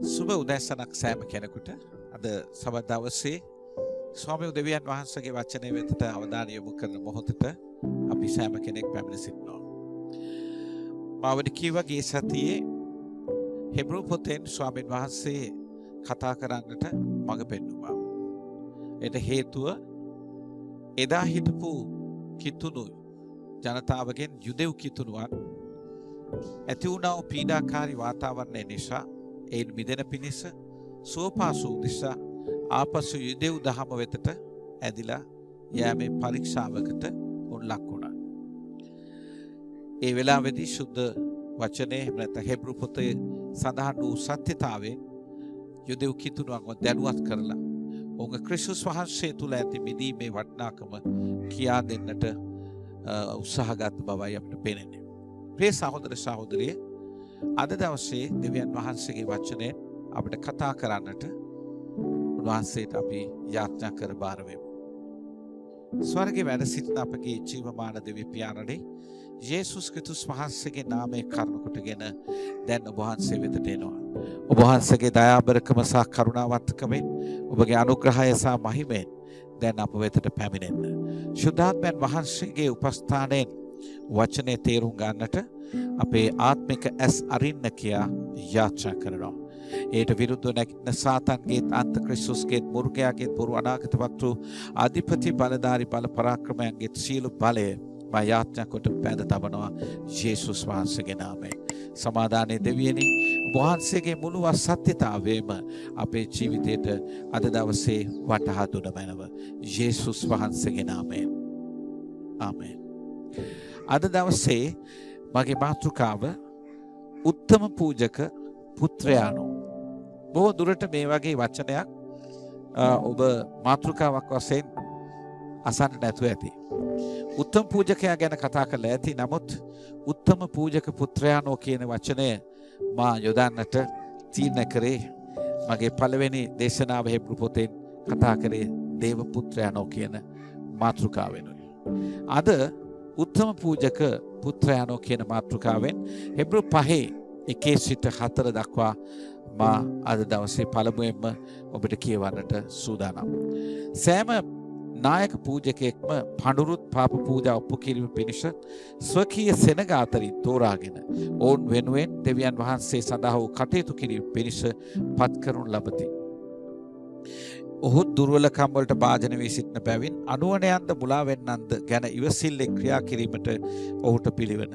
සුබ උදැසනක් සෑම කෙනෙකුට. අද සවස් දවසේ ස්වාමී දෙවියන් වහන්සේගේ වචනය වෙතට අවධානය යොමු කරන මොහොතට අපි සෑම කෙනෙක් පැමිණ සිටිනවා. මාවඩ කීවා ගිය සතියේ හෙබ්‍රු පොතෙන් ස්වාමීන් වහන්සේ කතා කරන්නට මඟ පෙන්වුවා. ඒට හේතුව එදා හිටපු කිතුණු ජනතාවගෙන් යුදෙව් කිතුණුවන් ඇති වුණා වූ පීඩාකාරී වාතාවරණය නිසා ඒන් මිදෙන පිණිස සුවපහසු උදෙසා ආපසු යුදෙව් දහම වෙතට ඇදිලා යෑමේ පරීක්ෂාවකට උන් ලක් වුණා. ඒ වෙලාවේදී සුද්ධ වචනේ එහෙම නැත්නම් හෙබ්රු පොතේ සඳහන් වූ සත්‍යතාවයෙන් යුදෙව් කිතුණුවන්ව දැනුවත් කරලා ඔවුන් ක්‍රිස්තුස් වහන්සේ තුල ඇති මිදීමේ වටිනාකම කියා දෙන්නට උත්සාහගත් බවයි අපිට පේන්නේ. ප්‍රිය සහෝදර සහෝදරිය, අද දවසේ දෙවියන් වහන්සේගේ වචනයෙන් අපිට කතා කරන්නට උන්වහන්සේට අපි යාඥා කර බාර වෙමු. ස්වර්ගයේ වැඩ සිටින අපගේ ජීවමාන දෙවි පියාණනි, යේසුස් ක්‍රිස්තුස් වහන්සේගේ නාමයේ කරුණ කොටගෙන දැන් ඔබ වහන්සේ වෙතට එනවා. ඔබ වහන්සේගේ දයාබරකම සහ කරුණාවන්තකමෙන් ඔබගේ අනුග්‍රහය සහ මහිමෙන් දැන් අප වෙතට පැමිණෙන්න. ශුද්ධාත්මයන් වහන්සේගේ උපස්ථානයෙන් වචනේ තේරුම් ගන්නට අපේ ආත්මික ඇස් අරින්න කියා යාචනා කරනවා. ඒට විරුද්ධව නැගිටින සාතන්ගේත් අන්තක්‍රිස්තුස්ගේත් මුර්ගයාගේත් බොරු අනාගත වක්තෘ අධිපති බලධාරී බල පරාක්‍රමයන්ගේත් සීල බලය මා යාඥා කොට පැද තබනවා යේසුස් වහන්සේගේ නාමයෙන්. සමාදානයේ දෙවියනි, වහන්සේගේ මුළු සත්‍යතාවයම අපේ ජීවිතයට අද දවසේ වටහා දුන මැනව යේසුස් වහන්සේගේ නාමයෙන්. ආමේන්. අද දවසේ මගේ මාතෘකාව උත්තම පූජක පුත්‍රයාණෝ. බොහෝ දුරට මේ වගේ වචනයක් ඔබ මාතෘකාවක් වශයෙන් අසන්නට නැතුව ඇති. උත්තම පූජකයා ගැන කතා කරලා ඇති. නමුත් උත්තම පූජක පුත්‍රයාණෝ කියන වචනය මා යොදන්නට තීරණය කරේ මගේ පළවෙනි දේශනාව හෙබ්රු පොතෙන් කතා කරේ දේව පුත්‍රයාණෝ කියන මාතෘකාවෙනුයි. අද උත්තම පූජක පුත්‍රයාණෝ කියන මාතෘකාවෙන් හෙබ්රු 5:1-4 දක්වා මා අද දවසේ පළමුවෙන්ම ඔබට කියවන්නට සූදානම්. සෑම නායක පූජකයෙක්ම පඬුරුත් පාප පූජා ඔප්පු කිරීම පිණිස ස්වකීය සෙනග අතරින් තෝරාගෙන ඔවුන් වෙනුවෙන් දෙවියන් වහන්සේ සඳහා වූ කටයුතු කිරීම පිණිස පත් කරනු ලබති. ඔහු දුර්වලකම් වලට භාජන වී සිටින බැවින් අනුවණයන්ද මුලා වෙන්නන්ද ගැන ඉවසිල්ලෙන් ක්‍රියා කිරීමට ඔහුට පිළිවෙන.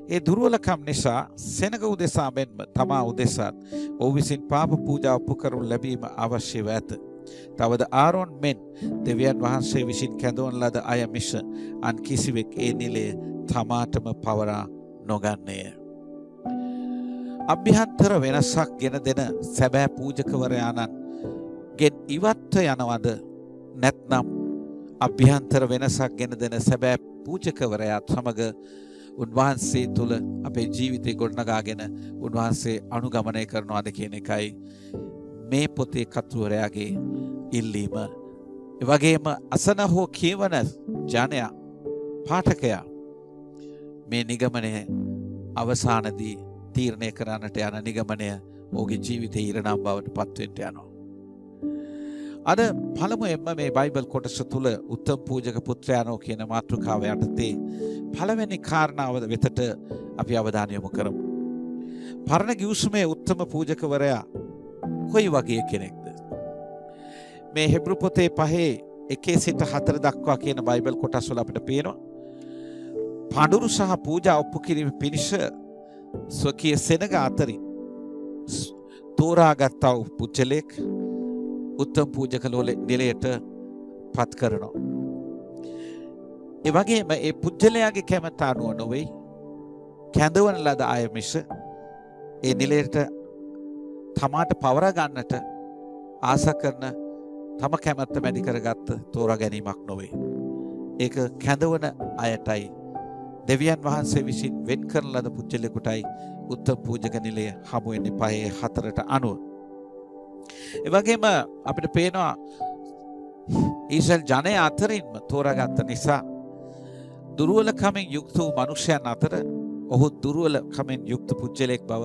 ඒ දුර්වලකම් නිසා සෙනග උදෙසා මෙන්ම තමා උදෙසාත් ඔහු විසින් පාප පූජා ඔප්පු කරනු ලැබීම අවශ්‍යව ඇත. තවද ආරෝන් මෙන් දෙවියන් වහන්සේ විසින් කැඳවන ලද අය මිස අන් කිසිවෙක් ඒ නිලය තමාටම පවරා නොගන්නේය. අභ්‍යන්තර වෙනසක් ගෙන දෙන සැබෑ පූජකවරයාණන් ගෙන් ඉවත්ව යනවද නැත්නම් අභ්‍යන්තර වෙනසක් ගෙන දෙන සැබෑ පූජකවරයාත් සමග උන්වහන්සේ තුළ අපේ ජීවිතේ ගොඩනගාගෙන උන්වහන්සේ අනුගමනය කරනවාද කියන එකයි මේ පොතේ කතුවරයාගේ ඉල්ලීම. ඒ වගේම අසන හෝ කියවන ජනයා පාඨකයා මේ නිගමනය අවසානදී තීරණය කරන්නට යන නිගමනය ඔහුගේ ජීවිතේ ඉරණම් බවට පත්වෙන්න යනවා. අද පළමුවෙන්ම මේ බයිබල් කොටස තුල උත්තම පූජක පුත්‍රයාණෝ කියන මාතෘකාව යටතේ පළවෙනි කාරණාව වෙතට අපි අවධානය යොමු කරමු. පරණ ගිවිසුමේ උත්තම පූජකවරයා කොයි වගේ කෙනෙක්ද? මේ හෙබ්රු පොතේ 5:1-4 දක්වා කියන බයිබල් කොටස් වල අපිට පේනවා පඬුරු සහ පූජා ඔප්පු කිරීම පිණිස ස්වකීය සෙනග අතරින් තෝරාගත්තා වූ පුජ්‍යලෙක් උත්තම පූජක නිලයට පත් කරනවා. ඒ වගේම ඒ පුජ්‍යලයාගේ කැමැත්ත අනුව නොවේ කැඳවන ලද අය මිස ඒ නිලයට තමාට පවරා ගන්නට ආශා කරන තම කැමැත්ත මැදි කරගත්ත තෝරා ගැනීමක් නොවේ. ඒක කැඳවන අයටයි දෙවියන් වහන්සේ විසින් වෙන් කරන ලද පුජ්‍යලෙකුටයි උත්තම පූජක නිලය හමු වෙන්නේ 5:4ට අනුව. ඒ වගේම අපිට පේනවා ඊශ්‍රායල් ජනය අතරින්ම තෝරාගත්ත නිසා දුර්වලකමින් යුක්ත වූ මනුෂ්‍යයන් අතර ඔහු දුර්වලකමින් යුක්ත පුජ්‍යලෙක් බව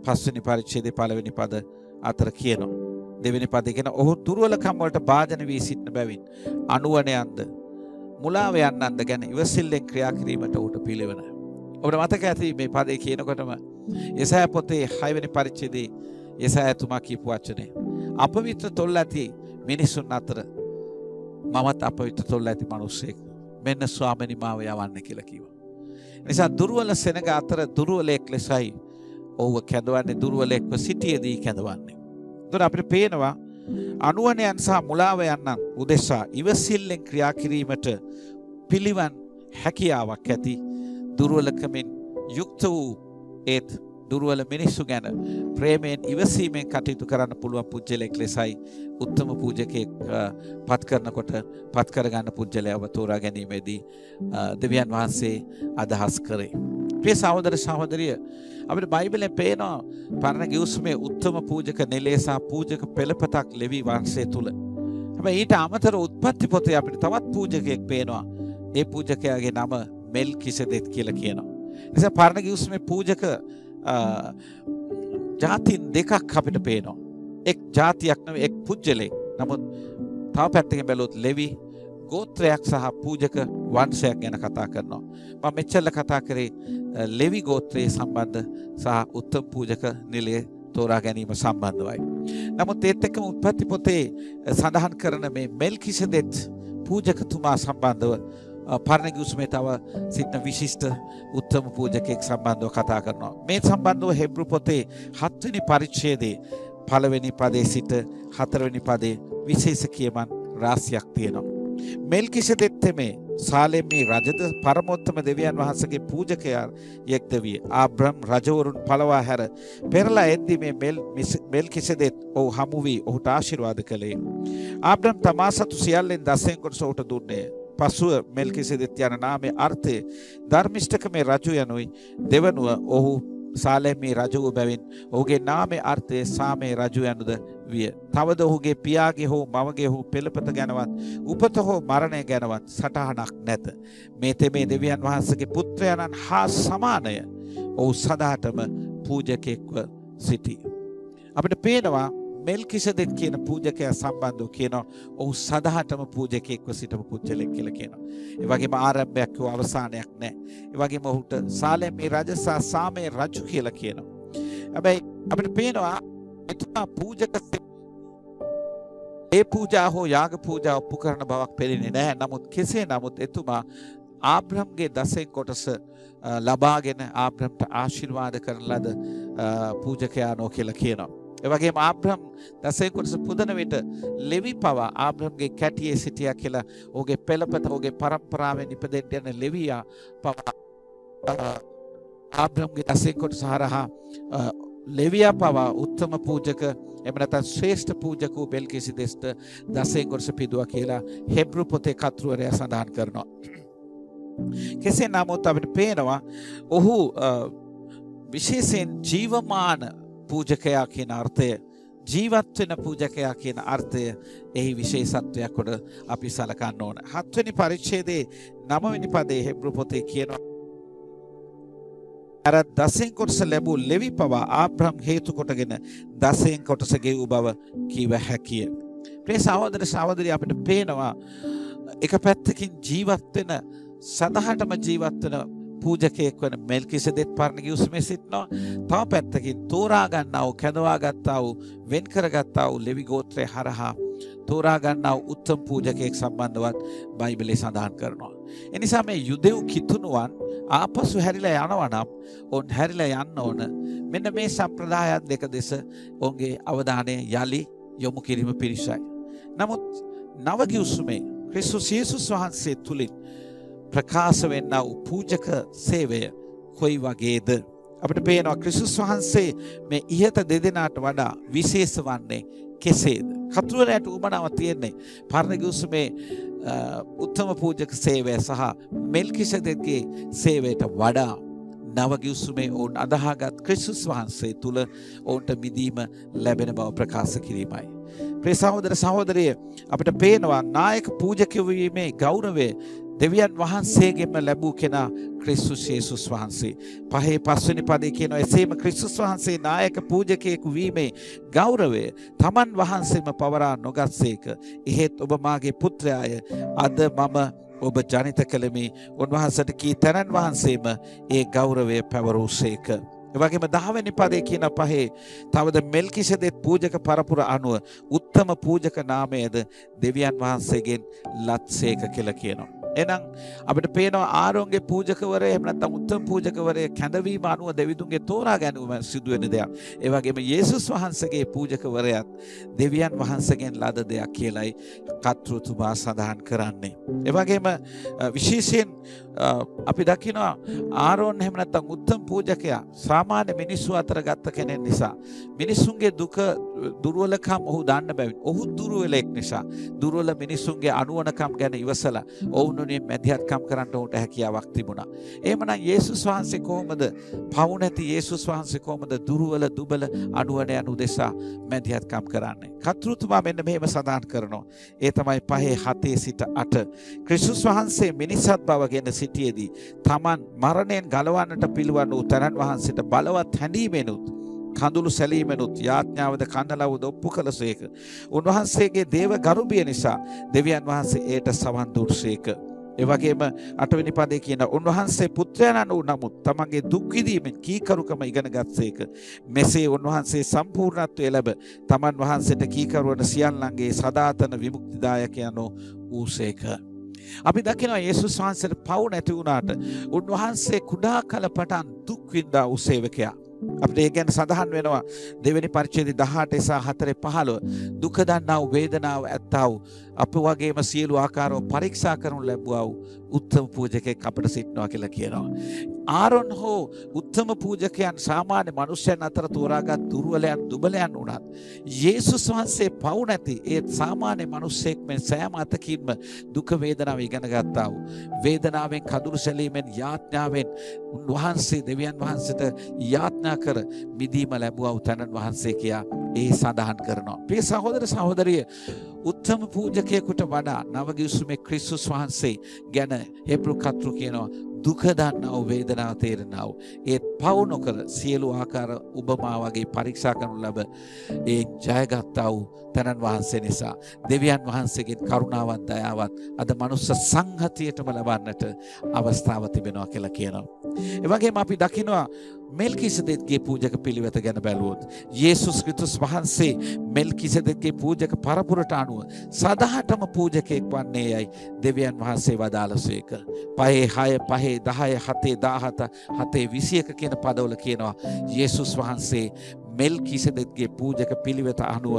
5 වෙනි පරිච්ඡේදයේ 1 වෙනි පද අතර කියනවා. දෙවෙනි පදේ කියන ඔහු දුර්වලකම් වලට භාජන වී සිටින බැවින් අනුවණයන්ද මුලාව යන්නන්ද ගැන ඉවසිල්ලෙන් ක්‍රියා කිරීමට ඔහුට පිළිවෙන. ඔබට මතක ඇති මේ පදේ කියනකොටම යෙසායා පොතේ 6 වෙනි පරිච්ඡේදයේ යෙසායා තුමා කියපු වචනේ අපවිත්‍ර තොල් ඇති මිනිසුන් අතර මමත් අපවිත්‍ර තොල් ඇති මිනිසෙක් මෙන්න ස්වාමිනී මාව යවන්න කියලා කිව්වා. නිසා දුර්වල සෙනග අතර දුර්වලෙක් ලෙසයි ඔහුව කැඳවන්නේ දුර්වලෙක්ව සිටියේදී කැඳවන්නේ. එතකොට අපිට පේනවා අනුවණයන් සහ මුලාව යන්නන් උදෙසා ඉවසිල්ලෙන් ක්‍රියා කිරීමට පිළිවන් හැකියාවක් ඇති දුර්වලකමින් යුක්ත වූ ඒත් දුර්වල මිනිස්සු ගැන ප්‍රේමයෙන් ඉවසීමෙන් කටයුතු කරන්න පුළුවන් පුජ්‍යලෙක් ලෙසයි උත්තම පූජකෙක් පත් කරනකොට පත් කරගන්න පුජ්‍යලයව තෝරා ගැනීමේදී දෙවියන් වහන්සේ අදහස් කරේ. ප්‍රිය සහෝදර සහෝදරිය අපිට බයිබලෙන් පේනවා පරණ ගිවිසුමේ උත්තම පූජක නිලය සහ පූජක පෙළපතක් ලෙවි වංශය තුල. හැබැයි ඊට අමතරව උත්පත්ති පොතේ අපිට තවත් පූජකයෙක් පේනවා. ඒ පූජකයාගේ නම මෙල්කිසෙදෙක් කියලා කියනවා. නිසා පරණ ගිවිසුමේ පූජක ජාතීන් දෙකක් අපිට පේනවා. එක් ජාතියක් නෙවෙයි එක් පුජ්‍යලෙක්. නමුත් තව පැත්තකින් බැලුවොත් ලෙවි ගෝත්‍රයක් සහ පූජක වංශයක් ගැන කතා කරනවා. මම මෙච්චර කතා කරේ ලෙවි ගෝත්‍රයේ සම්බන්ධ සහ උත්තම පූජක නිලය තෝරා ගැනීම සම්බන්ධවයි. නමුත් ඒත් එක්කම උත්පත්ති පොතේ සඳහන් කරන මේ මෙල්කිසෙදෙක් පූජකතුමා සම්බන්ධව පරණ ගිවිසුමේ තව සිටින විශිෂ්ට උත්තම පූජකෙක් සම්බන්ධව කතා කරනවා. මේ සම්බන්ධව හෙබ්රු පොතේ 7 වෙනි පරිච්ඡේදයේ 1 වෙනි පදයේ සිට 4 වෙනි පදයේ විශේෂ කියමන් රාශියක් තියෙනවා. මෙල්කිසෙදෙක් තෙමේ සාලෙමේ රජද පරමෝත්තම දෙවියන් වහන්සේගේ පූජකයා යෙක්ද විය. ආබ්‍රහම් රජවරුන් පළවා හැර පෙරලා එද්දී මේ මෙල්කිසෙදෙක් ඔහු හමු වී ඔහුට ආශිර්වාද කළේ. ආබ්‍රහම් තමා සතු සියල්ලෙන් 10 කොටස ඔහුට දුන්නේ. පසුව මෙල්කිසෙදෙක් යන නාමයේ අර්ථය ධර්මිෂ්ඨකමේ රජු යනුයි. දෙවනුව ඔහු සාලෙමේ රජු වූ බැවින් ඔහුගේ නාමයේ අර්ථය සාමේ රජු යනුද විය. තවද ඔහුගේ පියාගේ හෝ මවගේ හෝ පෙළපත ගැනවත් උපත හෝ මරණය ගැනවත් සටහනක් නැත. මේ තෙමේ දෙවියන් වහන්සේගේ පුත්‍රයන්න් හා සමානය ඔහු සදාටම පූජකෙක්ව සිටී. අපිට පේනවා මෙල්කිසෙදෙක් කියන පූජකයා සම්බන්ධව කියනවා ඔහු සදාටම පූජකෙක්ව සිටපු පුජ්‍යලෙක් කියලා කියනවා. ඒ වගේම ආරම්භයක් හෝ අවසානයක් නැහැ. ඒ වගේම ඔහුට සාලෙමේ රජ සහ සාමේ රජු කියලා කියනවා. හැබැයි අපිට පේනවා එතුමා පූජක ඒ පූජා හෝ යාග පූජා ඔප්පු කරන බවක් පෙනෙන්නේ නැහැ. නමුත් කෙසේ නමුත් එතුමා ආබ්‍රහම්ගේ 10 කොටස ලබාගෙන ආබ්‍රහම්ට ආශිර්වාද කරන ලද පූජකයානෝ කියලා කියනවා. ඒ වගේම ආබ්‍රහම් 10 කොටස පුදන විට ලෙවි පවා ආබ්‍රහම්ගේ කැටියේ සිටියා කියලා ඔහුගේ පෙළපත ඔහුගේ පරම්පරාවෙන් ඉපදෙන්න යන ලෙවියා පවා ආබ්‍රහම්ගේ 10 කොටස හරහා ලෙවියා පවා උත්තම පූජක එහෙම නැත්නම් ශ්‍රේෂ්ඨ පූජක වූ මෙල්කිසෙදෙක්ට 10 කොටස පිදුවා කියලා හෙබ්රු පොතේ කතුවරයා සඳහන් කරනවා. කෙසේ නමුත් අපිට පේනවා ඔහු විශේෂයෙන් ජීවමාන පූජකයා කියන අර්ථය ජීවත් වෙන පූජකයා කියන අර්ථය එහි විශේෂත්වයක් කොට අපි සලකන්න ඕන. 7 වෙනි පරිච්ඡේදයේ 9 වෙනි පදයේ හෙබ්රු පොතේ කියනවා අර 10 කොටස ලැබූ ලෙවි පවා ආබ්‍රහම් හේතු කොටගෙන 10 කොටස ගෙවූ බව කිව හැකිය. ප්‍රේ සහෝදර සහෝදරිය අපිට පේනවා එක පැත්තකින් ජීවත් වෙන සදාටම ජීවත් වෙන පූජකයෙක් වන මෙල්කිසෙදෙක් පරණ ගිවිසුමේ සිටිනවා. තව පැත්තකින් තෝරා ගන්නා වූ කැඳවා ගත්තා වූ වෙන් කරගත්තා වූ ලෙවි ගෝත්‍රය හරහා තෝරා ගන්නා වූ උත්තම පූජකයෙක් සම්බන්ධවත් බයිබලයේ සඳහන් කරනවා. ඒ නිසා මේ යුදෙව් කිතුණුවන් ආපසු හැරිලා යනවා නම් ඔවුන් හැරිලා යන්න ඕන මෙන්න මේ සම්ප්‍රදායන් දෙක දෙස ඔවුන්ගේ අවධානය යලි යොමු කිරීම පිණිසයි. නමුත් නව ගිවිසුමේ ක්‍රිස්තුස් යේසුස් වහන්සේ තුලින් ප්‍රකාශ වෙන්නා වූ පූජක සේවය කොයි වගේද? අපිට පේනවා ක්‍රිස්තුස් වහන්සේ මේ ඉහත දෙදෙනාට වඩා විශේෂ වන්නේ කෙසේද? කතුවරයාට උමනාව තියෙන්නේ පරණ ගිවිසුමේ උත්තම පූජක සේවය සහ මෙල්කිසෙදෙක්ගේ සේවයට වඩා නව ගිවිසුමේ ඔවුන් අදහාගත් ක්‍රිස්තුස් වහන්සේ තුල ඔවුන්ට මිදීම ලැබෙන බව ප්‍රකාශ කිරීමයි. ප්‍රේ සහෝදර සහෝදරිය අපිට පේනවා නායක පූජකයෙකු වීමේ ගෞරවය දෙවියන් වහන්සේගෙන්ම ලැබූ කෙනා ක්‍රිස්තුස් යේසුස් වහන්සේ. පහේ පස්වෙනි පදේ කියනවා එසේම ක්‍රිස්තුස් වහන්සේ නායක පූජකයෙකු වීමේ ගෞරවය තමන් වහන්සේම පවරා නොගත්සේක. එහෙත් ඔබ මාගේ පුත්‍රයාය. අද මම ඔබ ජනිත කළෙමි. උන්වහන්සේට කී තැනන් වහන්සේම ඒ ගෞරවය පැවරූසේක. එවැගේම 10 වෙනි පදේ කියන පහේ තවද මෙල්කිසෙදෙක් පූජක පරපුර අනුව උත්තම පූජක නාමයද දෙවියන් වහන්සේගෙන් ලත්සේක කියලා කියනවා. එහෙනම් අපිට පේනවා ආරෝන්ගේ පූජකවරය එහෙම නැත්නම් උත්තම පූජකවරය කැඳවීම අනුව දෙවිඳුන්ගේ තෝරා ගැනීම සිදුවෙන දෙයක්. ඒ වගේම යේසුස් වහන්සේගේ පූජකවරයත් දෙවියන් වහන්සේගෙන් ලද දෙයක් කියලායි කර්තෘතුමා සඳහන් කරන්නේ. ඒ වගේම විශේෂයෙන් අපි දකිනවා ආරෝන් එහෙම නැත්නම් උත්තම පූජකයා සාමාන්‍ය මිනිස්සු අතර ගත්ත කෙනෙක් නිසා මිනිසුන්ගේ දුක දුර්වලකම් ඔහු දන්න බැවින් ඔහු දුර්වලෙක් නිසා දුර්වල මිනිසුන්ගේ අනුවණකම් ගැන ඉවසලා ඔවුන්ගේ මැදිහත්කම් කරන්න ඔහුට හැකියාවක් තිබුණා. එහෙමනම් යේසුස් වහන්සේ කොහොමද පවු නැති යේසුස් වහන්සේ කොහොමද දුර්වල දුබල අනුවණයන් උදෙසා මැදිහත්කම් කරන්නේ? කර්තෘතුමා මෙන්න මෙහෙම සඳහන් කරනවා. ඒ තමයි 5:7 සිට 8. ක්‍රිස්තුස් වහන්සේ මිනිසත් බවගෙන සිටියේදී තමන් මරණයෙන් ගලවන්නට පිළිවන් වූ තනන් වහන්සේට බලවත් හැඬීමෙනුත් කඳුළු සැලීමෙනුත් යාඥාවද කන්නලවද ඔප්පු කළසේක. උන්වහන්සේගේ දේව ගරුබිය නිසා දෙවියන් වහන්සේ ඒට සවන් දුන්සේක. ඒ වගේම 8 වෙනි පදේ කියන උන්වහන්සේ පුත්‍රයන් වූ නමුත් තමන්ගේ දුක් විඳීමෙන් කීකරුකම ඉගෙන ගත්සේක. මෙසේ උන්වහන්සේ සම්පූර්ණත්වයේ ලැබ තමන් වහන්සේට කීකරුවන සියල්ලන්ගේ සදාතන විමුක්තිදායකයන් වූසේක. අපි දකිනවා යේසුස් වහන්සේට පවු නැති වුණාට උන්වහන්සේ කුඩා කල පටන් දුක් විඳා වූ සේවකයා. අපිට ඒ ගැන සඳහන් වෙනවා දෙවෙනි පරිච්ඡේදය 18 සහ 4:15 දුක දන්නා වූ වේදනාව ඇත්තා වූ අප වගේම සියලු ආකාරව පරීක්ෂා කරනු ලැබුවා වූ උත්තම පූජකයෙක් අපිට සිටිනවා කියලා කියනවා. ආරොන් හෝ උත්තම පූජකයන් සාමාන්‍ය මනුෂ්‍යයන් අතර තෝරාගත් දුර්වලයන් දුබලයන් වුණත් යේසුස් වහන්සේ පවු නැති ඒ සාමාන්‍ය මිනිසෙක් මෙන් සෑම අතකින්ම දුක වේදනාව ඉගෙන ගත්තා වූ වේදනාවෙන් කඳුළු සැලීමෙන් යාඥාවෙන් උන්වහන්සේ දෙවියන් වහන්සේට යාඥා කර මිදීම ලැබුවා වූ තනන් වහන්සේ කියා ඒ සඳහන් කරනවා. ප්‍රිය සහෝදර සහෝදරිය උත්තම පූජකයෙකුට වඩා නවගිවිසුමේ ක්‍රිස්තුස් වහන්සේ ගැන හෙබ්‍රු කර්තෘ කියනවා දුක දන්නා වූ වේදනාව තේරෙනා වූ ඒ පවු නොකර සියලු ආකාර උපමා වගේ පරීක්ෂා කරනු ලැබ ඒ ජයගත්තා වූ තනන් වහන්සේ නිසා දෙවියන් වහන්සේගෙන් කරුණාවත් දයාවත් අද මනුස්ස සංහතියටම ලබන්නට අවස්ථාව තිබෙනවා කියලා කියනවා. ඒ වගේම අපි දකිනවා මෙල්කිසෙදෙක්ගේ පූජක පිළිවෙත ගැන බැලුවොත් යේසුස් ක්‍රිස්තුස් වහන්සේ මෙල්කිසෙදෙක්ගේ පූජක පරපුරට අනුව සදාටම පූජකයෙක් වන්නේ යයි දෙවියන් වහන්සේ වදාළසේක. 5:6 5:10 7:17 7:21 කියන පදවල කියනවා යේසුස් වහන්සේ මෙල්කිසෙදෙක්ගේ පූජක පිළිවෙත අනුව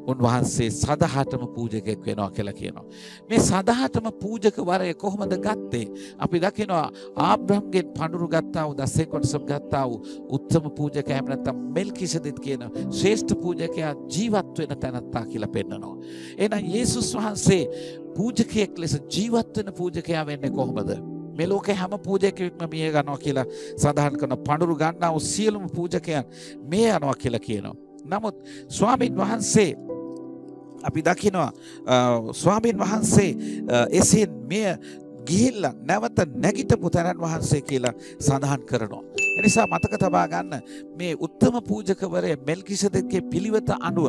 උන්වහන්සේ සදාටම පූජකයෙක් වෙනවා කියලා කියනවා. මේ සදාටම පූජක වරය කොහොමද ගත්තේ? අපි දකිනවා ආබ්‍රහම්ගෙන් පඳුරු ගත්තා වූ දසේ කොටසක් ගත්තා වූ උත්තම පූජකයා එහෙම නැත්නම් මෙල්කිසෙදෙක් කියන ශ්‍රේෂ්ඨ පූජකයා ජීවත් වෙන තැනත්තා කියලා පෙන්නනවා. එහෙනම් යේසුස් වහන්සේ පූජකයෙක් ලෙස ජීවත් වෙන පූජකයා වෙන්නේ කොහොමද? මේ ලෝකේ හැම පූජකයෙක්ම මිය යනවා කියලා සඳහන් කරන පඳුරු ගන්නා වූ සියලුම පූජකයන් මිය යනවා කියලා කියනවා. නමුත් ස්වාමීන් වහන්සේ අපි දකිනවා ස්වාමීන් වහන්සේ එසේ මිය ගිහිල්ලා නැවත නැගිටපු තනන් වහන්සේ කියලා සඳහන් කරනවා. එනිසා මතක තබා ගන්න මේ උත්තම පූජකවරයා මෙල්කිසෙදෙක්ගේ පිළිවෙත අනුව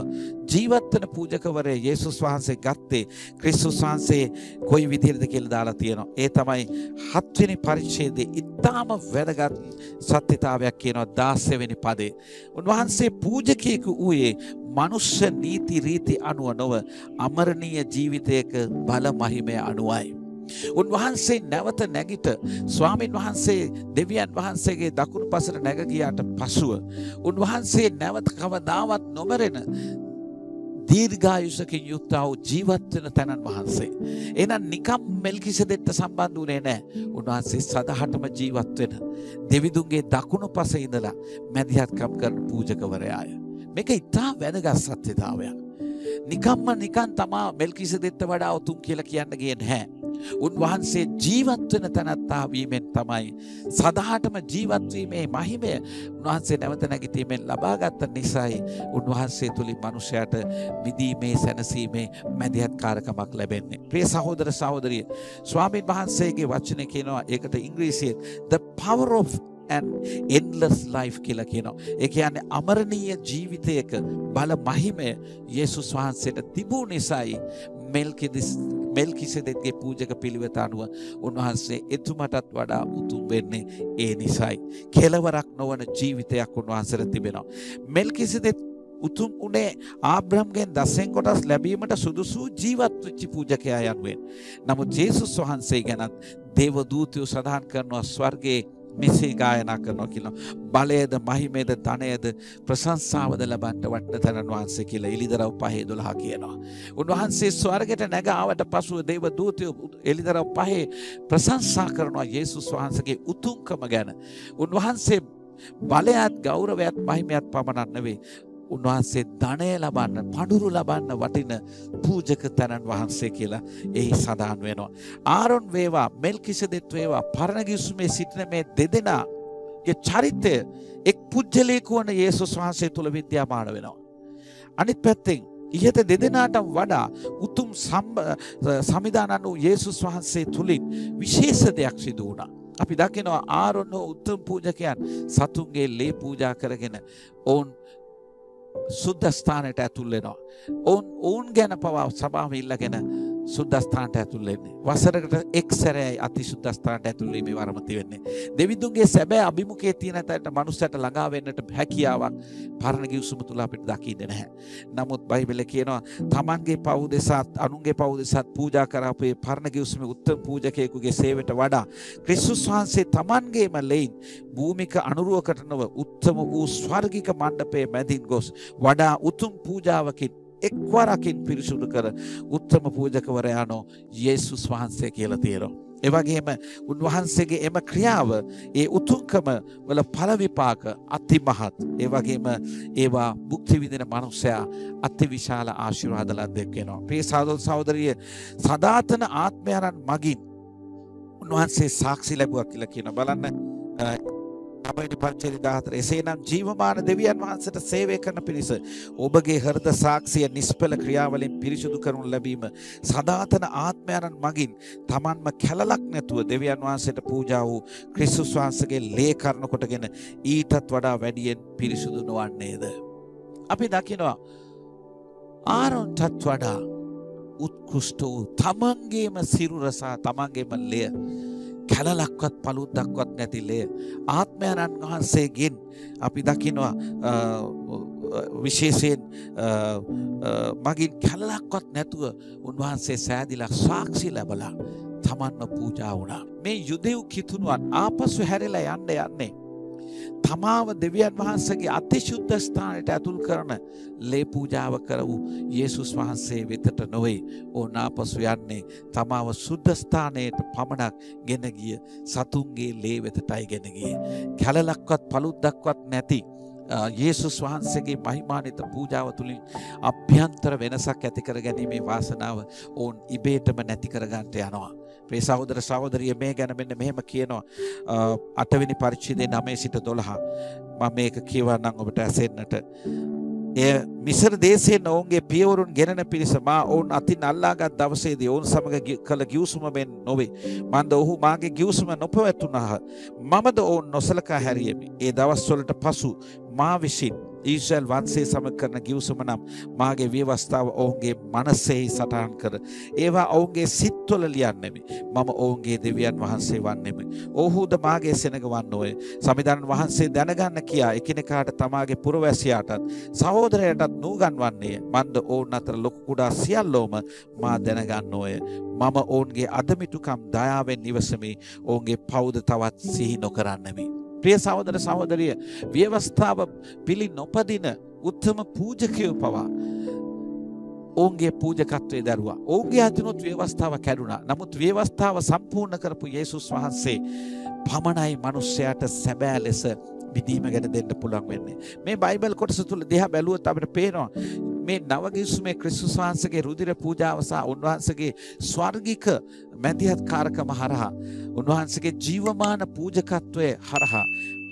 ජීවත් වෙන පූජකවරයා යේසුස් වහන්සේ ගත්තේ ක්‍රිස්තුස් වහන්සේ කොයි විදිහටද කියලා දාලා තියෙනවා. ඒ තමයි 7 වෙනි පරිච්ඡේදයේ ඊටාම වැදගත් සත්‍යතාවයක් කියනවා 16 වෙනි පදේ. උන්වහන්සේ පූජකයෙකු වූයේ මනුෂ්‍ය නීති රීති අනුව නොව අමරණීය ජීවිතයක බල මහිමය අනුවයි. උන්වහන්සේ නැවත නැගිට ස්වාමීන් වහන්සේ දෙවියන් වහන්සේගේ දකුණු පසට නැග ගියාට පසුව උන්වහන්සේ නැවත කවදාවත් නොමරෙන දීර්ඝායුෂකින් යුක්ත වූ ජීවත් වෙන තනන් වහන්සේ. එහෙනම් නිකම් මෙල්කිසෙදෙක්ට සම්බන්ධ වුණේ නැහැ. උන්වහන්සේ සදාටම ජීවත් වෙන දෙවිඳුන්ගේ දකුණු පස ඉඳලා මැදිහත්කම් කරන පූජකවරයාය. මේක ඉතා වැදගත් සත්‍යතාවයක්. නිකන් තමා මෙල්කිසෙදෙක්ට වඩා උතුම් කියලා කියන්න ගියේ නැහැ. උන්වහන්සේ ජීවත් වෙන තැනැත්තා වීමෙන් තමයි සදාටම ජීවත් වීමේ මහිමය උන්වහන්සේ නැවත නැගිටීමෙන් ලබාගත් නිසායි උන්වහන්සේ තුලින් මනුෂ්‍යයාට මිදීමේ සැනසීමේ මැදිහත්කාරකමක් ලැබෙන්නේ. ප්‍රිය සහෝදර සහෝදරිය, ස්වාමීන් වහන්සේගේ වචනේ කියනවා ඒකට ඉංග්‍රීසියෙන් the power of an endless life කියලා කියනවා. ඒ කියන්නේ අමරණීය ජීවිතයක බල මහිමය යේසුස් වහන්සේට තිබුණ නිසායි මෙල්කිසෙදෙක්ගේ පූජක පිළිවෙත අනුව උන්වහන්සේ එතුමටත් වඩා උතුම් වෙන්නේ ඒ නිසායි. කෙලවරක් නොවන ජීවිතයක් උන්වහන්සේට තිබෙනවා. මෙල්කිසෙදෙක් උතුම් උනේ ආබ්‍රහම්ගෙන් දසෙන් කොටස් ලැබීමට සුදුසු ජීවත් වෙච්ච පූජකයා යනුවෙන්. නමුත් යේසුස් වහන්සේ ගැනත් දේව දූතයෝ සඳහන් කරනවා ස්වර්ගයේ මෙසේ ගායනා කරනවා කියලා. බලයද මහිමේද ධනයද ප්‍රශංසාවද ලබන්න වටන තැනන් වහන්සේ කියලා එලිදරව් 5:12 කියනවා. උන්වහන්සේ ස්වර්ගයට නැග ආවට පසුව දේව දූතයෝ එලිදරව් 5 ප්‍රශංසා කරනවා යේසුස් වහන්සේගේ උතුම්කම ගැන. උන්වහන්සේ බලයත් ගෞරවයත් මහිමයත් පමණක් නෙවෙයි, උන්වහන්සේ ධනය ලබන්න, පඳුරු ලබන්න වටින පූජක තනන් වහන්සේ කියලා එහි සඳහන් වෙනවා. ආරොන් වේවා මෙල්කිසෙදෙත් වේවා පරණ ගිවිසුමේ සිටින මේ දෙදෙනාගේ චරිතය එක් පුජ්‍යලයක වන යේසුස් වහන්සේ තුල විද්‍යාමාන වෙනවා. අනිත් පැත්තෙන් ඉහත දෙදෙනාට වඩා උතුම් සමිදානන් වූ යේසුස් වහන්සේ තුලින් විශේෂ දෙයක් සිදු වුණා. අපි දකිනවා ආරොන් උතුම් පූජකයන් සතුන්ගේ ලේ පූජා කරගෙන ඔවුන් සුද්ධස්ථානයට ඇතුල් වෙනවා. ඔවුන් ගැන පවා සභාව ඉල්ලගෙන සුද්ධස්ථානට ඇතුල් වෙන්නේ. වසරකට එක් සැරේයි අති සුද්ධස්ථානට ඇතුල් වීමේ වරමති වෙන්නේ. දෙවිඳුන්ගේ සැබෑ අභිමුඛයේ තියෙන තැනට මනුස්සයට ළඟා වෙන්නට හැකියාවක් පරණ ගිවිසුම තුල අපිට දකින්න නැහැ. නමුත් බයිබලයේ කියනවා තමන්ගේ පව් දෙසත් අනුන්ගේ පව් දෙසත් පූජා කරපේ පරණ ගිවිසුමේ උත්තම පූජකයෙකුගේ සේවයට වඩා ක්‍රිස්තුස් වහන්සේ තමන්ගේම ලෙයින් භූමික අනුරුවකට නොව උත්තම වූ ස්වර්ගික මණ්ඩපයේ මැදින් ගොස් වඩා උතුම් පූජාවකින් එක්වරකින් පිරිසුදු කර උත්තම පූජකවරයාණෝ යේසුස් වහන්සේ කියලා තියෙනවා. ඒ වගේම උන්වහන්සේගේ එම ක්‍රියාව ඒ උතුම්කම වල ඵල විපාක අතිමහත්. ඒ වගේම ඒවා භුක්ති විඳින මනුස්සයා අතිවිශාල ආශිර්වාද ලද්දෙක් වෙනවා. ප්‍රිය සහෝදර සහෝදරිය, සදාතන ආත්මයන්න් මගින් උන්වහන්සේ සාක්ෂි ලැබුවා කියලා කියනවා. බලන්න අපේ පරිච්ඡේද 14. එසේනම් ජීවමාන දෙවියන් වහන්සේට සේවය කරන පිණිස ඔබගේ හෘද සාක්ෂිය නිෂ්පල ක්‍රියාවලින් පිරිසුදු කරනු ලැබීම සදාතන ආත්මයන්න් මගින් තමන්ම කැලලක් නැතුව දෙවියන් වහන්සේට පූජා වූ ක්‍රිස්තුස් වහන්සේගේ ලේ කරන කොටගෙන ඊටත් වඩා වැඩියෙන් පිරිසුදු නොවන්නේද? අපි දකිනවා ආරොන්ටත් වඩා උත්කෘෂ්ඨ වූ තමන්ගේම සිරුර සහ තමන්ගේම ලේ කැලලක්වත් පළුද්දක්වත් නැති ලේ ආත්මයන්න් වහන්සේගෙන් අපි දකිනවා විශේෂයෙන් මගින් කැලලක්වත් නැතුව උන්වහන්සේ සෑදිලා සාක්ෂි ලැබලා තමන්ව පූජා වුණා. මේ යුදෙව් කිතුණුවන් ආපසු හැරිලා යන්නේ තමාව දෙවියන් වහන්සේගේ අතිශුද්ධ ස්ථානයට ඇතුල් කරන ලේ පූජාව කර වූ යේසුස් වහන්සේ වෙතට නොවේ. ඕන ආපසු යන්නේ තමාව සුද්ධ ස්ථානයට පමණක් ගෙන ගිය සතුන්ගේ ලේ වෙතටයි ගෙන ගියේ. කැලලක්වත් පළුද්දක්වත් නැති යේසුස් වහන්සේගේ මහිමාන්විත පූජාව තුළින් අභ්‍යන්තර වෙනසක් ඇති කර ගැනීමේ වාසනාව ඕන් ඉබේටම නැති කර ගන්නට යනවා. ප්‍රිය සහෝදර සහෝදරිය, මේ ගැන මෙන්න මෙහෙම කියනවා 8 වෙනි පරිච්ඡේදයේ 9 සිට 12. මම මේක කියවන්නම් ඔබට ඇසෙන්නට. එය මිසර දේශයේ ඔවුන්ගේ පියවරුන් ගෙනන පිරිස මා ඔවුන් අතින් අල්ලාගත් දවසේදී ඔවුන් සමග කළ ගිවිසුම මෙන් නොවේ. මන්ද ඔහු මාගේ ගිවිසුම නොපවැත්තුණාහ. මමද ඔවුන් නොසලකා හැරියෙමි. ඒ දවස්වලට පසු මා විසින් ඊශ්‍රායල් වංශයේ සමග කරන ගිවිසුම නම් මාගේ ව්‍යවස්ථාව ඔවුන්ගේ මනසෙහි සටහන් කර ඒවා ඔවුන්ගේ සිත්වල ලියන්නෙමි. මම ඔවුන්ගේ දෙවියන් වහන්සේ වන්නෙමි. ඔවුහුද මාගේ සෙනග වන්නෝය. සමිදානන් වහන්සේ දැනගන්න කියා එකිනෙකාට තමාගේ පුරවැසියාටත් සහෝදරයටත් නූගන්වන්නේ. මන්ද ඔවුන් අතර ලොකු කුඩා සියල්ලෝම මා දැනගන්නෝය. මම ඔවුන්ගේ අදමිටුකම් දයාවෙන් ඉවසමි. ඔවුන්ගේ පවුද තවත් සිහි නොකරන්නෙමි. ප්‍රිය සහෝදර සහෝදරිය, ව්‍යවස්ථාව පිළි නොපදින උත්තම පූජකයෝ පවා ඔවුන්ගේ පූජකත්වයේ දරුවා. ඔවුන්ගේ අතිනුත් ව්‍යවස්ථාව කැඩුණා. නමුත් ව්‍යවස්ථාව සම්පූර්ණ කරපු යේසුස් වහන්සේ පමණයි මනුස්සයාට සැබෑ ලෙස විදීම ගැන දෙන්න පුළුවන් වෙන්නේ. මේ බයිබල් කොටස තුල දිහා බැලුවොත් අපිට පේනවා මේ නවගිවිසුමේ ක්‍රිස්තුස් වහන්සේගේ රුධිර පූජාව සහ උන්වහන්සේගේ ස්වර්ගික මැදිහත් කාර්කම හරහා උන්වහන්සේගේ ජීවමාන පූජකත්වයේ හරහා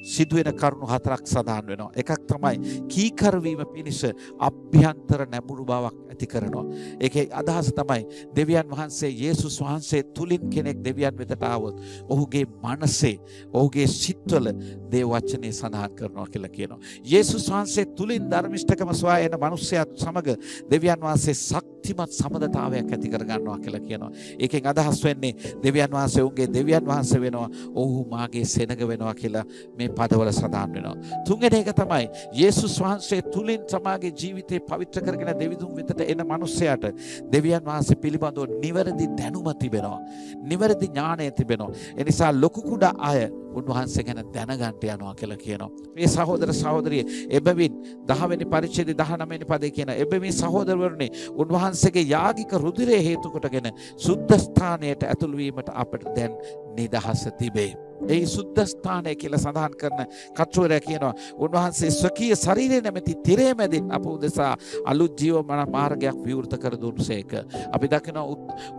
සිදුවෙන කරුණු හතරක් සඳහන් වෙනවා. එකක් තමයි කීකරවීම පිණිස අභ්‍යන්තර නැඹුරු බවක් ඇති කරනවා. ඒකේ අදහස තමයි දෙවියන් වහන්සේ යේසුස් වහන්සේ තුලින් කෙනෙක් දෙවියන් වෙතට ආවොත් ඔහුගේ මනසේ ඔහුගේ සිත්වල දේව වචනේ සඳහන් කරනවා කියලා කියනවා. යේසුස් වහන්සේ තුලින් ධර්මිෂ්ඨකම සොයා එන මිනිසයාත් සමග දෙවියන් වහන්සේ ශක්තිමත් සමදතාවයක් ඇති කර ගන්නවා කියලා කියනවා. ඒකෙන් අදහස් වෙන්නේ දෙවියන් වහන්සේ ඔහුගේ දෙවියන් වහන්සේ වෙනවා. ඔහු මාගේ සෙනග වෙනවා කියලා මේ පදවල සඳහන් වෙනවා. තුන්වෙනි එක තමයි යේසුස් වහන්සේ තුලින් සමාගේ ජීවිතේ පවිත්‍ර කරගෙන දෙවිඳුන් වෙතට එන මිනිසයාට දෙවියන් වහන්සේ පිළිබඳව නිවැරදි දැනුම තිබෙනවා. නිවැරදි ඥානය තිබෙනවා. ඒ නිසා ලොකු කුඩා අය උන්වහන්සේ ගැන දැනගන්න යනවා කියලා කියනවා. මේ සහෝදර සහෝදරිය එබැවින් 10 වෙනි පරිච්ඡේදයේ 19 වෙනි පදේ කියන එබැවින් සහෝදරවරුනි උන්වහන්සේගේ යාගික රුධිරය හේතු කොටගෙන සුද්ධ ස්ථානයට ඇතුළු වීමට අපට දැන් නිදහස තිබේ. ඒ සුද්ධ ස්ථානය කියලා සඳහන් කරන කතුවරයා කියනවා උන්වහන්සේ ස්වකීය ශරීරය නැමැති තිරය මැදින් අප උදෙසා අලුත් ජීවමාන මාර්ගයක් විවෘත කර දුන්සේක. අපි දකිනවා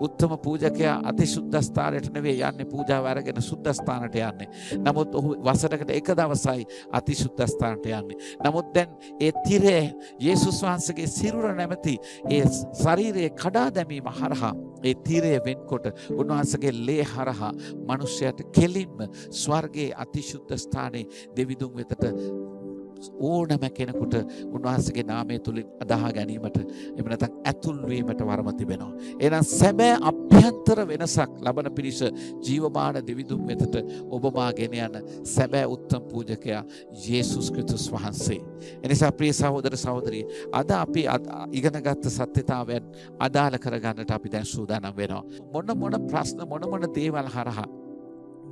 උත්තම පූජකයා අතිශුද්ධ ස්ථානයට නෙවෙයි යන්නේ පූජාව අරගෙන සුද්ධ ස්ථානට යන්නේ. නමුත් ඔහු වසරකට එක දවසයි අතිශුද්ධ ස්ථානට යන්නේ. නමුත් දැන් ඒ තිරය යේසුස් වහන්සේගේ සිරුර නැමැති ඒ ශරීරයේ කඩා දැමීම හරහා ඒ තිරය වෙන්කොට උන්වහන්සේගේ ලේ හරහා මිනිසයාට කෙලින්ම ස්වර්ගයේ අතිශුද්ධ ස්ථානයේ දෙවිඳුන් වෙතට ඕනෑම කෙනෙකුට උන්වහන්සේගේ නාමය තුලින් අදහා ගැනීමට එහෙම නැත්නම් ඇතුල් වීමට වරම තිබෙනවා. එහෙනම් සැබෑ අභ්‍යන්තර වෙනසක් ලබන පිණිස ජීවමාන දෙවිඳුන් වෙතට ඔබ මාගෙන යන සැබෑ උත්තම පූජකයා යේසුස් ක්‍රිස්තුස් වහන්සේ. එනිසා ප්‍රිය සහෝදර සහෝදරිය අද අපි ඉගෙනගත්ත සත්‍යතාවයන් අදාළ කරගන්නට අපි දැන් සූදානම් වෙනවා. මොන ප්‍රශ්න මොන දේවල් හරහා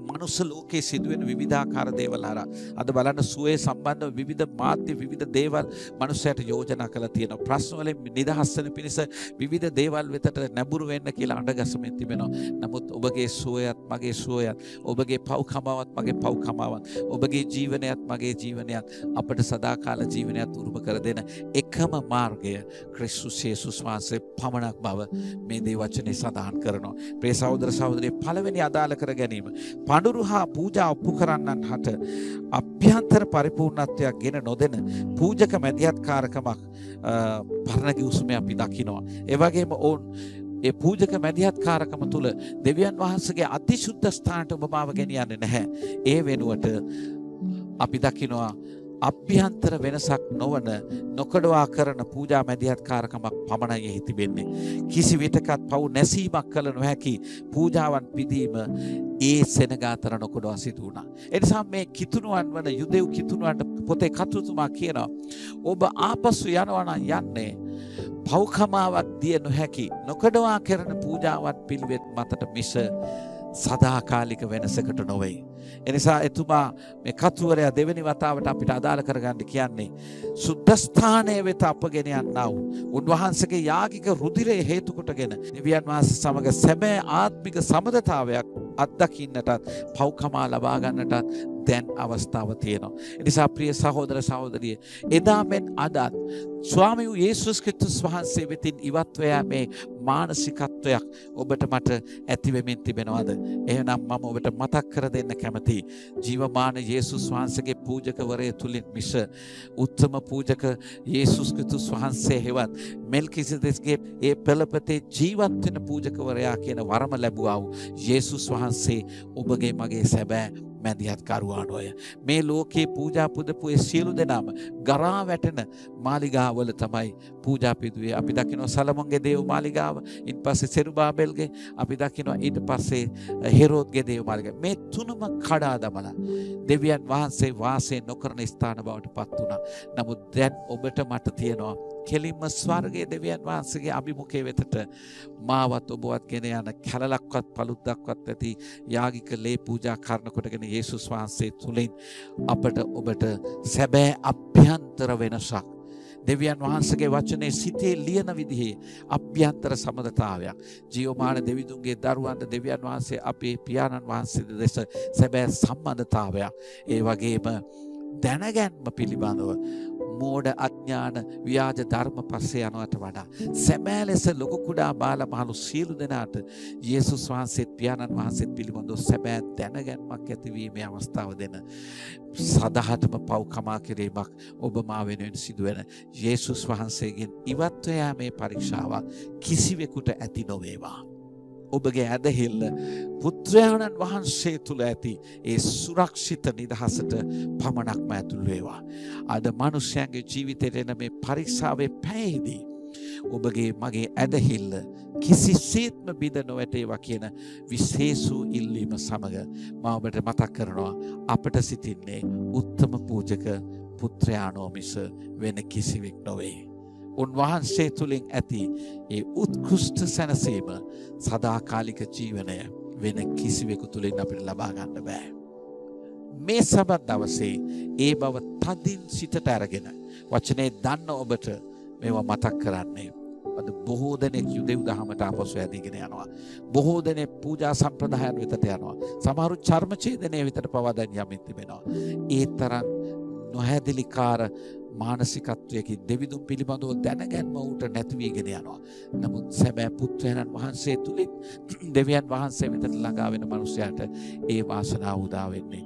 මනුස්ස ලෝකයේ සිදුවෙන විවිධාකාර දේවල් හරහා අද බලන්න සුවේ සම්බන්ධ විවිධ මාධ්‍ය විවිධ දේවල් මනුස්සයට යෝජනා කරලා තියෙනවා. ප්‍රශ්න වලින් නිදහස් වෙන පිණිස විවිධ දේවල් වෙතට නැඹුරු වෙන්න කියලා අඬගසමින් තිබෙනවා. නමුත් ඔබගේ සුවයත් මගේ සුවයත් ඔබගේ පව්කමාවත් මගේ පව්කමාවත් ඔබගේ ජීවනයත් මගේ ජීවනයත් අපට සදාකාල ජීවනයත් උරුම කර දෙන එකම මාර්ගය ක්‍රිස්තුස් යේසුස් වහන්සේ පමණක් බව මේ දේ වචනේ සඳහන් කරනවා. ප්‍රිය සහෝදර සහෝදරිය පළවෙනි අදාළ කර ගැනීම පඬුරු හා පූජා ඔප්පු කරන්නන් හට අභ්‍යන්තර පරිපූර්ණත්වයක් ගෙන නොදෙන පූජක මැදිහත්කාරකමක් පරණ ගිවිසුමේ අපි දකිනවා. ඒ වගේම ඔවුන් ඒ පූජක මැදිහත්කාරකම තුල දෙවියන් වහන්සේගේ අතිශුද්ධ ස්ථානට ඔබ මාව ගෙනියන්නේ නැහැ. ඒ වෙනුවට අපි දකිනවා අභ්‍යන්තර වෙනසක් නොවන නොකඩවා කරන පූජා මැදිහත්කාරකමක් පමණයි එහි තිබෙන්නේ. කිසි විටකත් පව් නැසීමක් කළ නොහැකි පූජාවන් පිදීම ඒ සෙනග අතර නොකඩවා සිදු වුණා. ඒ නිසා මේ කිතුණුවන් වන යුදෙව් කිතුණුවන්ට පොතේ කතුතුමා කියනවා ඔබ ආපසු යනවා නම් යන්නේ පව්කමාවක් දිය නොහැකි නොකඩවා කරන පූජාවත් පිළිවෙත් මතට මිස සදාකාලික වෙනසකට නොවේ. එනිසා එතුමා මේ කතුවරයා දෙවෙනි වතාවට අපිට අදාළ කරගන්න කියන්නේ සුද්ධස්ථානයේ වෙත අපගෙන යන්නා වූ උන්වහන්සේගේ යාගික රුධිරය හේතු කොටගෙන දෙවියන් වහන්සේ සමග සැබෑ ආත්මික සමදතාවයක් අත්දකින්නටත් පව්කමා ලබා ගන්නටත් දැන් අවස්ථාව තියෙනවා. එනිසා ප්‍රිය සහෝදර සහෝදරිය එදා මෙන් අදත් ස්වාමී වූ යේසුස් ක්‍රිස්තුස් වහන්සේ වෙතින් ඉවත්ව යෑමේ මානසිකත්වයක් ඔබට මට ඇති වෙමින් තිබෙනවද? එහෙනම් මම ඔබට මතක් කර දෙන්න කැමතියි. ජීවමාන යේසුස් වහන්සේගේ පූජකවරය තුලින් මිස උත්තම පූජක යේසුස් ක්‍රිස්තුස් වහන්සේ හෙවත් මෙල්කිසෙදෙස්ගේ ඒ පෙළපතේ ජීවත් වෙන පූජකවරයා කියන වරම ලැබුවා වූ යේසුස් වහන්සේ ඔබගේ මගේ සැබෑ මැදිහත්කරුවානෝය. මේ ලෝකේ පූජා පුදපු ඒ සියලු දෙනාම ගරා වැටෙන මාලිගාවල තමයි පූජා පිදුවේ. අපි දකිනවා සලමොන්ගේ දේව මාලිගාව, ඊට සෙරුබාබෙල්ගේ, අපි දකිනවා ඊට පස්සේ හෙරෝද්ගේ දේව මාලිගාව. මේ තුනම කඩා දමලා දෙවියන් වහන්සේ වාසය නොකරන ස්ථාන බවට පත් වුණා. නමුත් දැන් ඔබට මට තියෙනවා කෙලින්ම ස්වර්ගයේ දෙවියන් වහන්සේගේ අභිමුඛයේ වෙතට මාවත් ඔබවත් ගෙන යන කැලලක්වත් පළුද්දක්වත් ඇති යාගික ලේ පූජා කරන කොටගෙන යේසුස් වහන්සේ තුලින් අපට ඔබට සැබෑ අභ්‍යන්තර වෙනසක් දෙවියන් වහන්සේගේ වචනේ සිතේ ලියන විදිහේ අභ්‍යන්තර සමදතාවයක් ජීවමාන දෙවිඳුන්ගේ දරුවන්ට දෙවියන් වහන්සේ අපේ පියාණන් වහන්සේ දෙස සැබෑ සම්බන්ධතාවයක් ඒ වගේම දැනගැන්ම පිළිබඳව මෝඩ අඥාන ව්‍යාජ ධර්ම පස්සේ යනවට වඩා සැබෑ ලෙස ලොකු කුඩා බාල මහලු සියලු දෙනාට යේසුස් වහන්සේත් පියාණන් වහන්සේත් පිළිබඳව සැබෑ දැනගැන්මක් ඇතිවීමේ අවස්ථාව දෙන සදහටම පව් කමා කිරීමක් ඔබ මා වෙනුවෙන් සිදුවෙන යේසුස් වහන්සේගෙන් ඉවත්ව යාමේ පරීක්ෂාවක් කිසිවෙකුට ඇති නොවේවා. ඔබගේ ඇදහිල්ල පුත්‍රයාණන් වහන්සේ තුළ ඇති ඒ සුරක්ෂිත නිදහසට පමණක්ම ඇතුල් වේවා. අද මනුෂ්‍යයන්ගේ ජීවිතයට එන මේ පරීක්ෂාවේ පැයේදී ඔබගේ මගේ ඇදහිල්ල කිසිසේත්ම බිඳ නොවැටේවා කියන විශේෂ ඉල්ලීම සමග මම ඔබට මතක් කරනවා අපට සිටින්නේ උත්තම පූජක පුත්‍රයාණෝ මිස වෙන කිසිවෙක් නොවේ. උන්වහන්සේ තුළින් ඇති ඒ උත්කෘෂ්ඨ සැනසීම සදාකාලික ජීවනය වෙන කිසිවෙකු තුළින් අපිට ලබා ගන්න බෑ. මේ සබත් දවසේ ඒ බව තදින් සිතට අරගෙන වචනේ දන්න ඔබට මේවා මතක් කරන්නේ. අද බොහෝ දෙනෙක් යුදෙව් දහමට ආපසු ඇදීගෙන යනවා. බොහෝ දෙනෙක් පූජා සම්ප්‍රදායන් වෙතට යනවා. සමහරු චර්ම ඡේදනය වෙතට පවා දැන් යමින් තිබෙනවා. ඒ තරම් නොහැදිලිකාර මානසිකත්වයකින් දෙවිදුන් පිළිබඳව දැනගැන්ම ඌට නැති වීගෙන යනවා. නමුත් සැබෑ පුත්‍රයන් වහන්සේ තුලින් දෙවියන් වහන්සේ වෙතට ළඟා වෙන මනුස්සයාට ඒ වාසනාව උදා වෙන්නේ.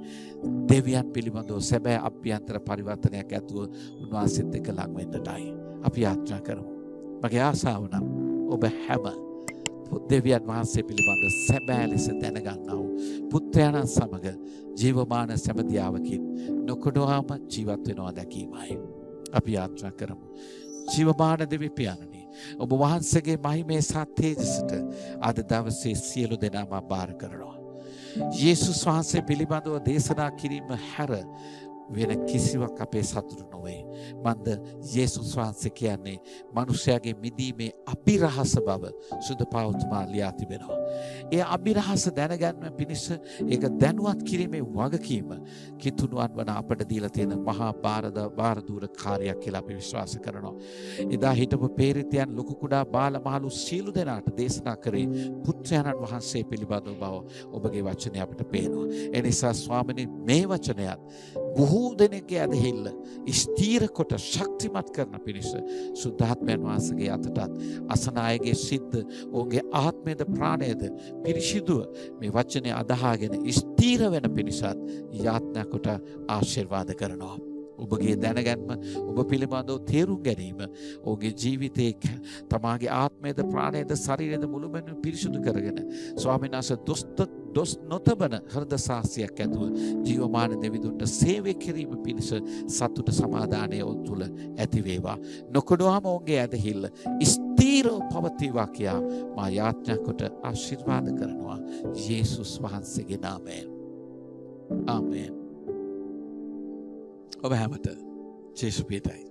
දෙවියන් පිළිබඳව සැබෑ අභ්‍යන්තර පරිවර්තනයක් ඇතුව උන්වහන්සේත් එක්ක ළඟ වෙන්නටයි අපි යාත්‍රා කරමු. මගේ ආසාව නම් ඔබ හැම දෙවියන් වහන්සේ පිළිබඳ සැබෑ ලෙස දැනගන්නා වූ පුත්‍රයන් සමග ජීවමාන සැමදියාවකින් නොකඩවාම ජීවත් වෙනවා දැකීමයි. අපි යාත්‍රා කරමු. ජීවමාන දෙවි පියාණනි, ඔබ වහන්සේගේ මහිමේ සහ තේජසට අද දවසේ සියලු දෙනාම බාර කරනවා. යේසුස් වහන්සේ පිළිබඳව දේශනා කිරීම හැර වෙන කිසිවක් අපේ සතුට නොවේ. මන්ද යේසුස් වහන්සේ කියන්නේ මනුෂ්‍යයාගේ මිදීමේ අභිරහස බව සුදු පෞතුමා ලියා තිබෙනවා. ඒ අභිරහස දැනගන්න පිණිස ඒක දැනුවත් කිරීමේ වගකීම කිතුණුවන් වන අපට දීලා තියෙන මහා බාරදූර කාර්යයක් කියලා අපි විශ්වාස කරනවා. එදා හිටපු පේරිතයන් ලොකු කුඩා බාල මහලු සියලු දෙනාට දේශනා කරේ පුත්‍රයන් වහන්සේ පිළිබඳව බව ඔබගේ වචනය අපිට පේනවා. ඒ නිසා ස්වාමිනේ මේ වචනයත් බොහෝ දෙනෙක්ගේ ඇදහිල්ල ස්ථීර කොට ශක්තිමත් කරන පිණිස සුද්ධාත්මයන් වහන්සේගේ අතටත් අසන අයගේ සිද්ද ඔවුන්ගේ ආත්මයේද ප්‍රාණයේද පිරිසිදුව මේ වචනය අදහාගෙන ස්ථීර වෙන පිණිසත් යාත්නා කොට ආශිර්වාද කරනවා. ඔබගේ දැනගැන්ම ඔබ පිළිබඳව තේරුම් ගැනීම ඔහුගේ ජීවිතයේ තමාගේ ආත්මයේද ප්‍රාණයේද ශරීරයේද මුළුමනින්ම පිරිසුදු කරගෙන ස්වාමීන් වහන්සේ දොස් නොතබන හෘද සාක්ෂියක් ඇතුව ජීවමාන දෙවිඳුන්ට සේවය කිරීම පිණිස සතුට සමාදානය ඔවුන් තුළ ඇති වේවා. නොකඩවාම ඔවුන්ගේ ඇදහිල්ල ස්ථීරව පවතිවා කියා මා යාඥා කොට ආශිර්වාද කරනවා යේසුස් වහන්සේගේ නාමයෙන්. ආමේන්. ඔබ හැමත ජේසුස් පිටයි.